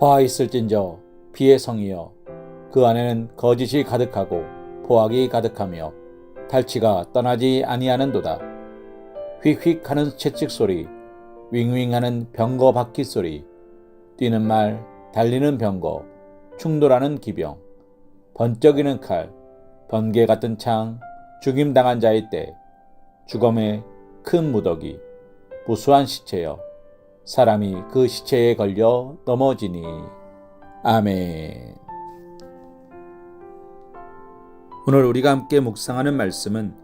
화 있을진저 피의 성이여, 그 안에는 거짓이 가득하고 포악이 가득하며 탈취가 떠나지 아니하는도다. 휙휙하는 채찍 소리, 윙윙하는 병거 바퀴 소리, 뛰는 말, 달리는 병거, 충돌하는 기병, 번쩍이는 칼, 번개 같은 창, 죽임당한 자의 때, 죽음의 큰 무더기, 무수한 시체여, 사람이 그 시체에 걸려 넘어지니. 아멘. 오늘 우리가 함께 묵상하는 말씀은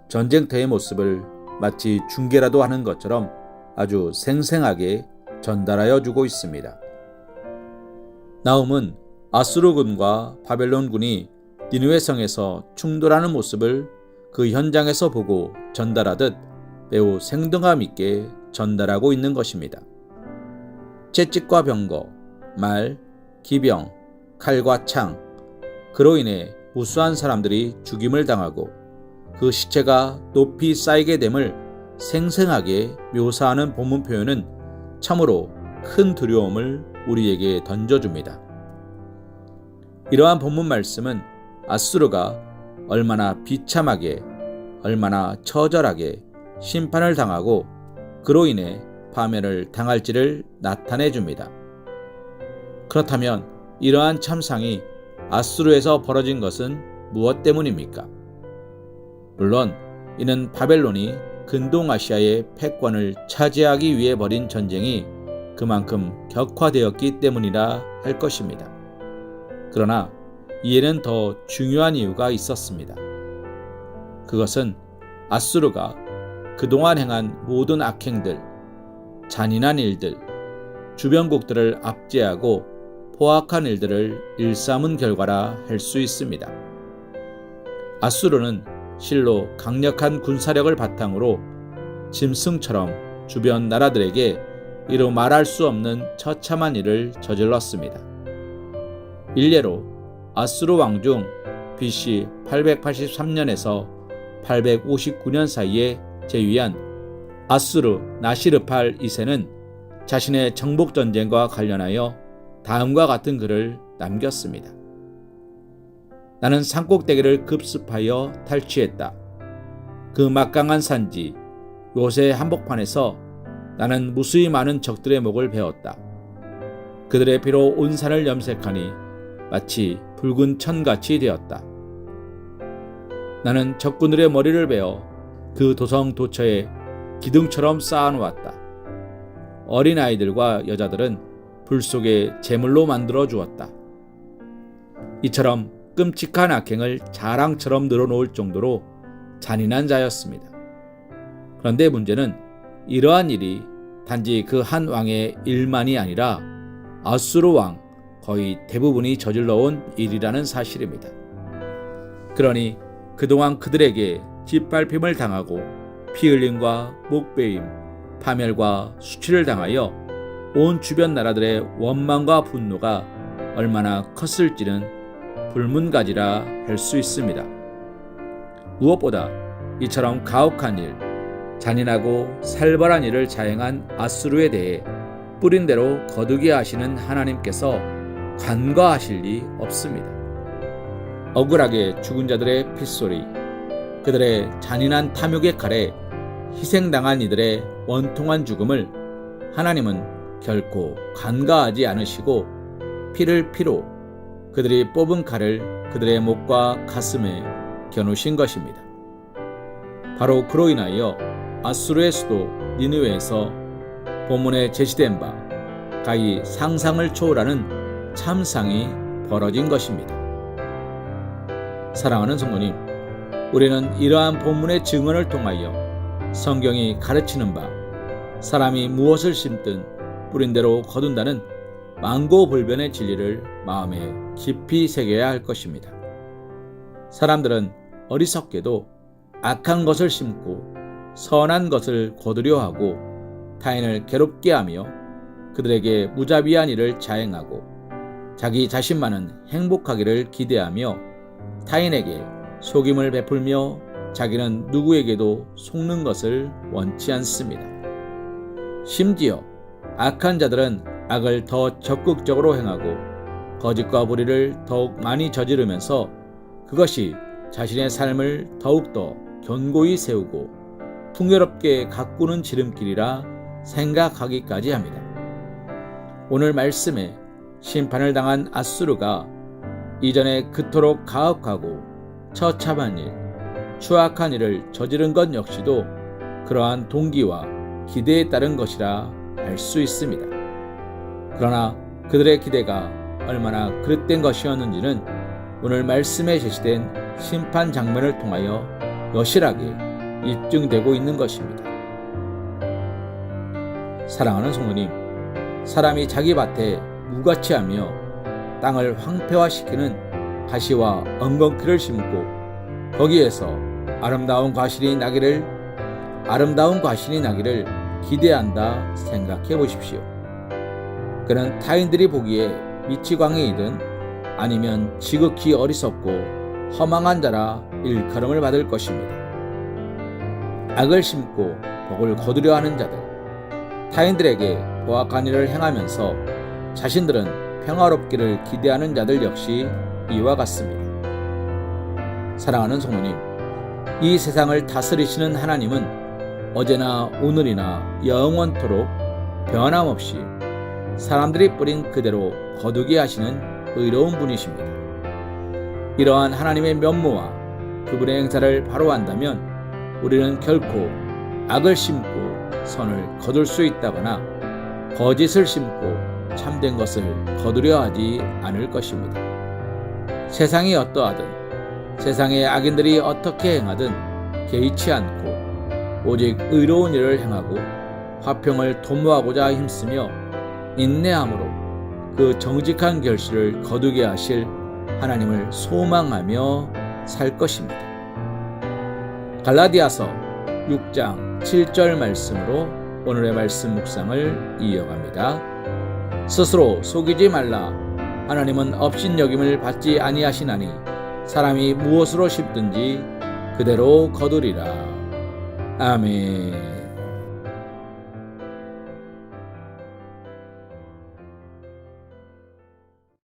전쟁터의 모습을 마치 중계라도 하는 것처럼 아주 생생하게 전달하여 주고 있습니다. 나훔은 아수르군과 바벨론군이 니느웨 성에서 충돌하는 모습을 그 현장에서 보고 전달하듯 매우 생동감 있게 전달하고 있는 것입니다. 채찍과 병거, 말, 기병, 칼과 창, 그로 인해 무수한 사람들이 죽임을 당하고 그 시체가 높이 쌓이게 됨을 생생하게 묘사하는 본문 표현은 참으로 큰 두려움을 우리에게 던져줍니다. 이러한 본문 말씀은 아수르가 얼마나 비참하게, 얼마나 처절하게 심판을 당하고 그로 인해 파멸을 당할지를 나타내 줍니다. 그렇다면 이러한 참상이 아수르에서 벌어진 것은 무엇 때문입니까? 물론 이는 바벨론이 근동아시아의 패권을 차지하기 위해 벌인 전쟁이 그만큼 격화되었기 때문이라 할 것입니다. 그러나 이에는 더 중요한 이유가 있었습니다. 그것은 아수르가 그동안 행한 모든 악행들, 잔인한 일들, 주변국들을 압제하고 포악한 일들을 일삼은 결과라 할 수 있습니다. 아수르는 실로 강력한 군사력을 바탕으로 짐승처럼 주변 나라들에게 이루 말할 수 없는 처참한 일을 저질렀습니다. 일례로 아수르 왕 중 BC 883년에서 859년 사이에 재위한 아수르 나시르팔 2세는 자신의 정복전쟁과 관련하여 다음과 같은 글을 남겼습니다. 나는 산꼭대기를 급습하여 탈취했다. 그 막강한 산지 요새 한복판에서 나는 무수히 많은 적들의 목을 베었다. 그들의 피로 온 산을 염색하니 마치 붉은 천같이 되었다. 나는 적군들의 머리를 베어 그 도성 도처에 기둥처럼 쌓아놓았다. 어린아이들과 여자들은 불 속에 제물로 만들어 주었다. 이처럼 끔찍한 악행을 자랑처럼 늘어놓을 정도로 잔인한 자였습니다. 그런데 문제는 이러한 일이 단지 그 한 왕의 일만이 아니라 아수르 왕 거의 대부분이 저질러온 일이라는 사실입니다. 그러니 그동안 그들에게 짓밟힘을 당하고 피 흘림과 목베임, 파멸과 수치를 당하여 온 주변 나라들의 원망과 분노가 얼마나 컸을지는 불문가지라 할 수 있습니다. 무엇보다 이처럼 가혹한 일, 잔인하고 살벌한 일을 자행한 아수르에 대해 뿌린 대로 거두게 하시는 하나님께서 간과하실 리 없습니다. 억울하게 죽은 자들의 핏소리, 그들의 잔인한 탐욕의 칼에 희생당한 이들의 원통한 죽음을 하나님은 결코 간과하지 않으시고 피를 피로 그들이 뽑은 칼을 그들의 목과 가슴에 겨누신 것입니다. 바로 그로 인하여 아수르의 수도 니느웨에서 본문에 제시된 바 가히 상상을 초월하는 참상이 벌어진 것입니다. 사랑하는 성도님, 우리는 이러한 본문의 증언을 통하여 성경이 가르치는 바 사람이 무엇을 심든 뿌린 대로 거둔다는 만고불변의 진리를 마음에 깊이 새겨야 할 것입니다. 사람들은 어리석게도 악한 것을 심고 선한 것을 거두려 하고 타인을 괴롭게 하며 그들에게 무자비한 일을 자행하고 자기 자신만은 행복하기를 기대하며 타인에게 속임을 베풀며 자기는 누구에게도 속는 것을 원치 않습니다. 심지어 악한 자들은 악을 더 적극적으로 행하고 거짓과 불의를 더욱 많이 저지르면서 그것이 자신의 삶을 더욱더 견고히 세우고 풍요롭게 가꾸는 지름길이라 생각하기까지 합니다. 오늘 말씀에 심판을 당한 앗수르가 이전에 그토록 가혹하고 처참한 일, 추악한 일을 저지른 것 역시도 그러한 동기와 기대에 따른 것이라 할 수 있습니다. 그러나 그들의 기대가 얼마나 그릇된 것이었는지는 오늘 말씀에 제시된 심판 장면을 통하여 여실하게 입증되고 있는 것입니다. 사랑하는 성도님, 사람이 자기 밭에 무가치하며 땅을 황폐화시키는 가시와 엉겅퀴를 심고 거기에서 아름다운 과실이 나기를 기대한다 생각해 보십시오. 그는 타인들이 보기에 미치광이이든 아니면 지극히 어리석고 허망한 자라 일컬음을 받을 것입니다. 악을 심고 복을 거두려 하는 자들, 타인들에게 포악한 일을 행하면서 자신들은 평화롭기를 기대하는 자들 역시 이와 같습니다. 사랑하는 성도님, 이 세상을 다스리시는 하나님은 어제나 오늘이나 영원토록 변함없이 사람들이 뿌린 그대로 거두게 하시는 의로운 분이십니다. 이러한 하나님의 면모와 그분의 행사를 바로 안다면 우리는 결코 악을 심고 선을 거둘 수 있다거나 거짓을 심고 참된 것을 거두려 하지 않을 것입니다. 세상이 어떠하든 세상의 악인들이 어떻게 행하든 개의치 않고 오직 의로운 일을 행하고 화평을 도모하고자 힘쓰며 인내함으로 그 정직한 결실을 거두게 하실 하나님을 소망하며 살 것입니다. 갈라디아서 6장 7절 말씀으로 오늘의 말씀 묵상을 이어갑니다. 스스로 속이지 말라. 하나님은 업신여김을 받지 아니하시나니 사람이 무엇으로 심든지 그대로 거두리라. 아멘.